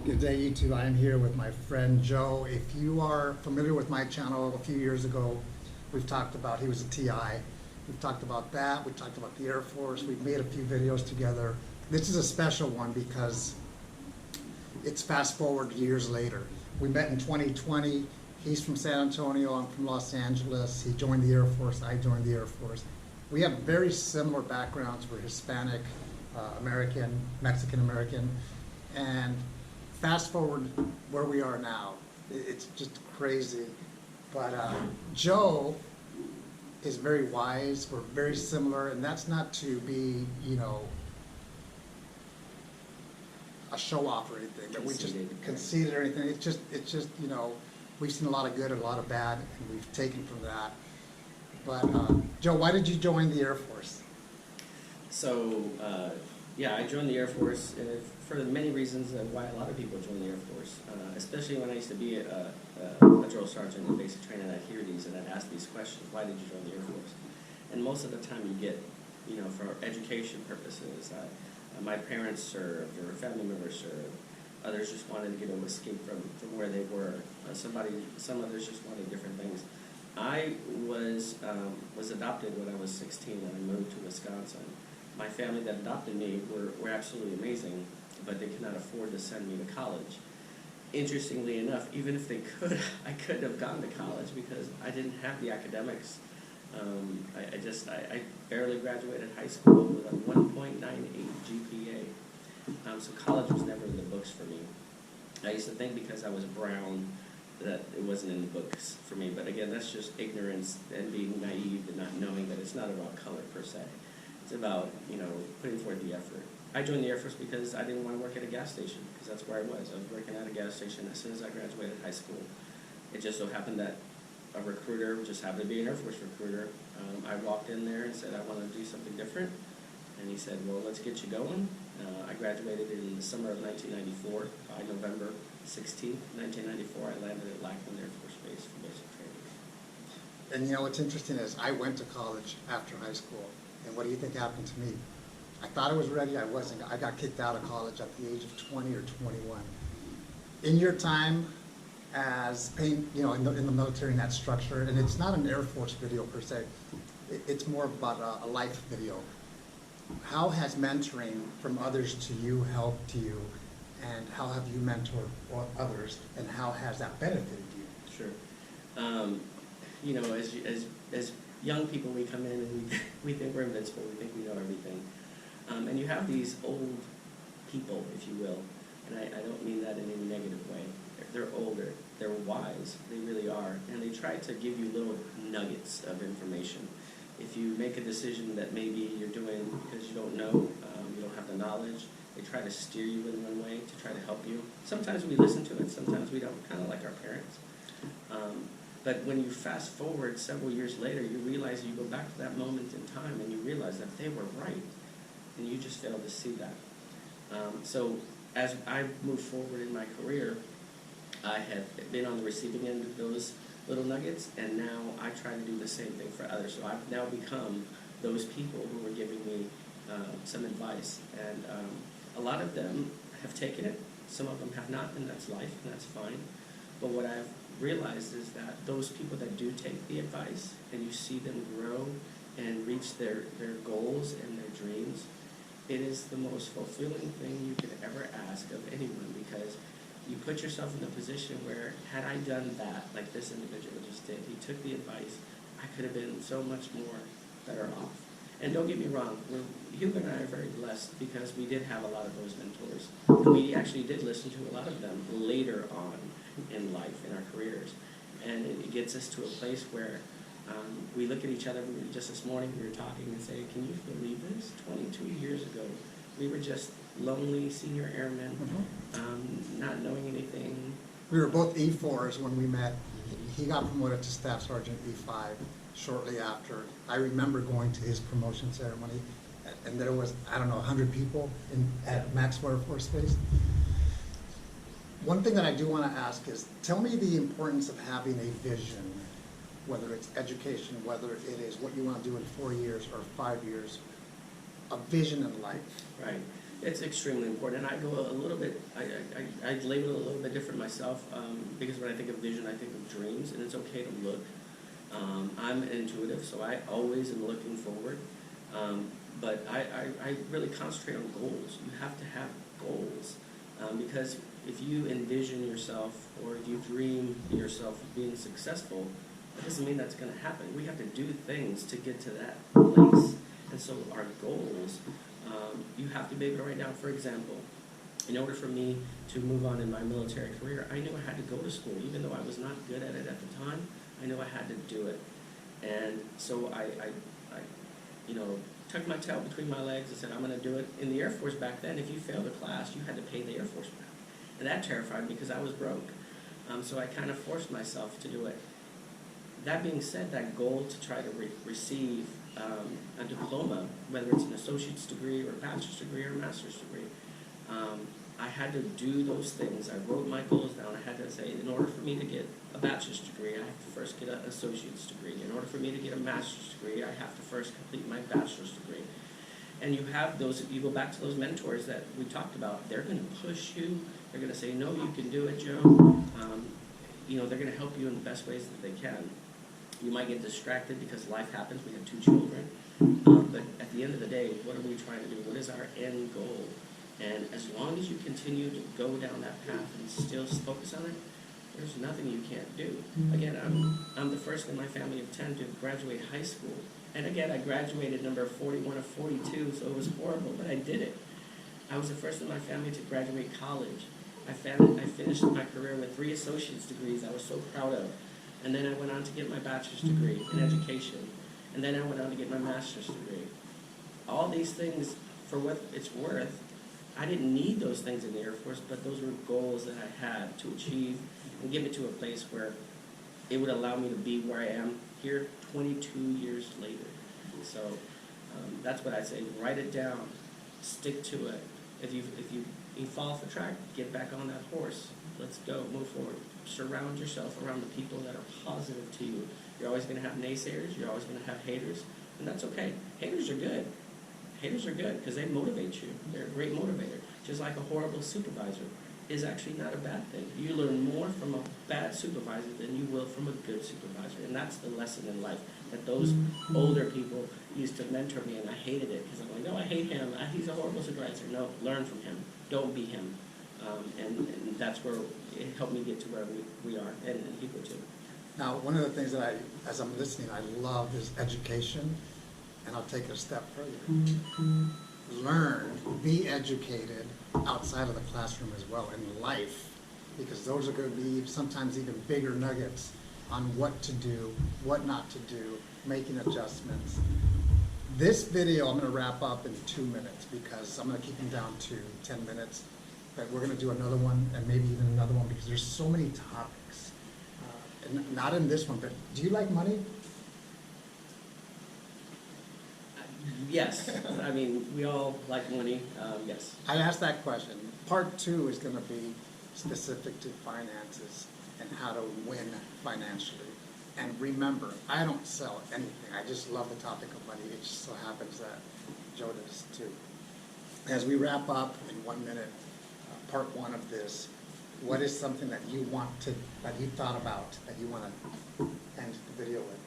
Good day, YouTube. I am here with my friend Joe. If you are familiar with my channel, a few years ago, we've talked about, he was a TI. We've talked about that. We talked about the Air Force. We've made a few videos together. This is a special one because it's fast forward years later. We met in 2020. He's from San Antonio. I'm from Los Angeles. He joined the Air Force. I joined the Air Force. We have very similar backgrounds. We're Hispanic, American, Mexican American, and fast forward where we are now, it's just crazy. But Joe is very wise. We're very similar, and that's not to be, a show off or anything. But we just conceited or anything. It's just, we've seen a lot of good and a lot of bad, and we've taken from that. But Joe, why did you join the Air Force? So, yeah, I joined the Air Force for many reasons why a lot of people join the Air Force, especially when I used to be a drill sergeant in basic training. I'd hear these and I'd ask these questions: why did you join the Air Force? And most of the time you get, for education purposes. My parents served, or family members served. Others just wanted to get an escape from where they were. Some others just wanted different things. I was adopted when I was 16 and I moved to Wisconsin. My family that adopted me were absolutely amazing, but they could not afford to send me to college. Interestingly enough, even if they could, I couldn't have gone to college because I didn't have the academics. I barely graduated high school with a 1.98 GPA. So college was never in the books for me. I used to think because I was brown that it wasn't in the books for me. But again, that's just ignorance and being naive and not knowing that it's not about color per se. It's about, putting forth the effort. I joined the Air Force because I didn't want to work at a gas station, because that's where I was. I was working at a gas station as soon as I graduated high school. It just so happened that a recruiter just happened to be an Air Force recruiter. I walked in there and said, I want to do something different. And he said, well, let's get you going. I graduated in the summer of 1994. By November 16th, 1994, I landed at Lackland Air Force Base for basic training. And what's interesting is I went to college after high school. And what do you think happened to me? I thought I was ready, I wasn't. I got kicked out of college at the age of 20 or 21. In your time as in the military in that structure, and it's not an Air Force video per se, it's more about a life video. How has mentoring from others to you helped you, and how have you mentored others, and how has that benefited you? Sure. As young people, we come in and we think we're invincible, we think we know everything. And you have these old people, if you will, and I don't mean that in any negative way. They're older, they're wise, they really are, and they try to give you little nuggets of information. If you make a decision that maybe you're doing because you don't know, you don't have the knowledge, they try to steer you in one way to try to help you. Sometimes we listen to it, sometimes we don't, kind of like our parents. But when you fast forward several years later, you realize, you go back to that moment in time and you realize that they were right, and you just failed to see that. So as I move forward in my career, I have been on the receiving end of those little nuggets, and now I try to do the same thing for others. So I've now become those people who were giving me some advice, and a lot of them have taken it, some of them have not, and that's life, and that's fine. But what I've realized is that those people that do take the advice, and you see them grow and reach their goals and their dreams, it is the most fulfilling thing you could ever ask of anyone, because you put yourself in a position where, had I done that, like this individual just did, he took the advice, I could have been so much more better off. And don't get me wrong, Hugo and I are very blessed because we did have a lot of those mentors. And we actually did listen to a lot of them later on in life, in our careers. And it gets us to a place where we look at each other. Just this morning we were talking and saying, can you believe this? 22 years ago, we were just lonely senior airmen, not knowing anything. We were both E4s when we met. He got promoted to Staff Sergeant E5 shortly after. I remember going to his promotion ceremony, and there was, 100 people at Maxwell Air Force Base. One thing that I do want to ask is, tell me the importance of having a vision, whether it's education, whether it is what you want to do in 4 years or 5 years, a vision in life. Right. It's extremely important, and I go a little bit, I label it a little bit different myself, because when I think of vision, I think of dreams, and it's okay to look. I'm intuitive, so I always am looking forward, but I really concentrate on goals. You have to have goals, because if you envision yourself, or if you dream yourself of being successful, that doesn't mean that's going to happen. We have to do things to get to that place, and so our goals, you have to be able to write down. For example, in order for me to move on in my military career, I knew I had to go to school. Even though I was not good at it at the time, I knew I had to do it. And so I tucked my tail between my legs and said, I'm going to do it. In the Air Force back then, if you failed a class, you had to pay the Air Force back. And that terrified me because I was broke. So I kind of forced myself to do it. That being said, that goal to try to receive a diploma, whether it's an associate's degree or a bachelor's degree or a master's degree, I had to do those things. I wrote my goals down. I had to say, in order for me to get a bachelor's degree, I have to first get an associate's degree. In order for me to get a master's degree, I have to first complete my bachelor's degree. And you have those, you go back to those mentors that we talked about, they're going to push you. They're going to say, no, you can do it, Joe. They're going to help you in the best ways that they can. You might get distracted because life happens. We have 2 children. But at the end of the day, what are we trying to do? What is our end goal? And as long as you continue to go down that path and still focus on it, there's nothing you can't do. Again, I'm the first in my family of 10 to graduate high school. And again, I graduated number 41 of 42, so it was horrible, but I did it. I was the first in my family to graduate college. I finished my career with 3 associate's degrees I was so proud of. And then I went on to get my bachelor's degree in education. And then I went on to get my master's degree. All these things, for what it's worth, I didn't need those things in the Air Force, but those were goals that I had to achieve and get me to a place where it would allow me to be where I am here 22 years later. So that's what I say. Write it down. Stick to it. If you fall off the track, get back on that horse. Let's go. Move forward. Surround yourself around the people that are positive to you. You're always going to have naysayers. You're always going to have haters. And that's okay. Haters are good. Haters are good because they motivate you. They're a great motivator. Just like a horrible supervisor is actually not a bad thing. You learn more from a bad supervisor than you will from a good supervisor. And that's the lesson in life that those older people used to mentor me, and I hated it because I'm like, no, I hate him. He's a horrible supervisor. No, learn from him. Don't be him. And that's where it helped me get to where we are, and people too. Now, one of the things that as I'm listening, I love is education, and I'll take it a step further. Learn, be educated outside of the classroom as well, in life, because those are going to be sometimes even bigger nuggets on what to do, what not to do, making adjustments. This video I'm going to wrap up in 2 minutes because I'm going to keep them down to 10 minutes. But we're going to do another one and maybe even another one because there's so many topics. And not in this one, but do you like money? Yes. I mean, we all like money. Yes. I asked that question. Part 2 is going to be specific to finances and how to win financially. And remember, I don't sell anything. I just love the topic of money. It just so happens that Joe does too. As we wrap up in 1 minute, part 1 of this, what is something that you thought about, that you want to end the video with?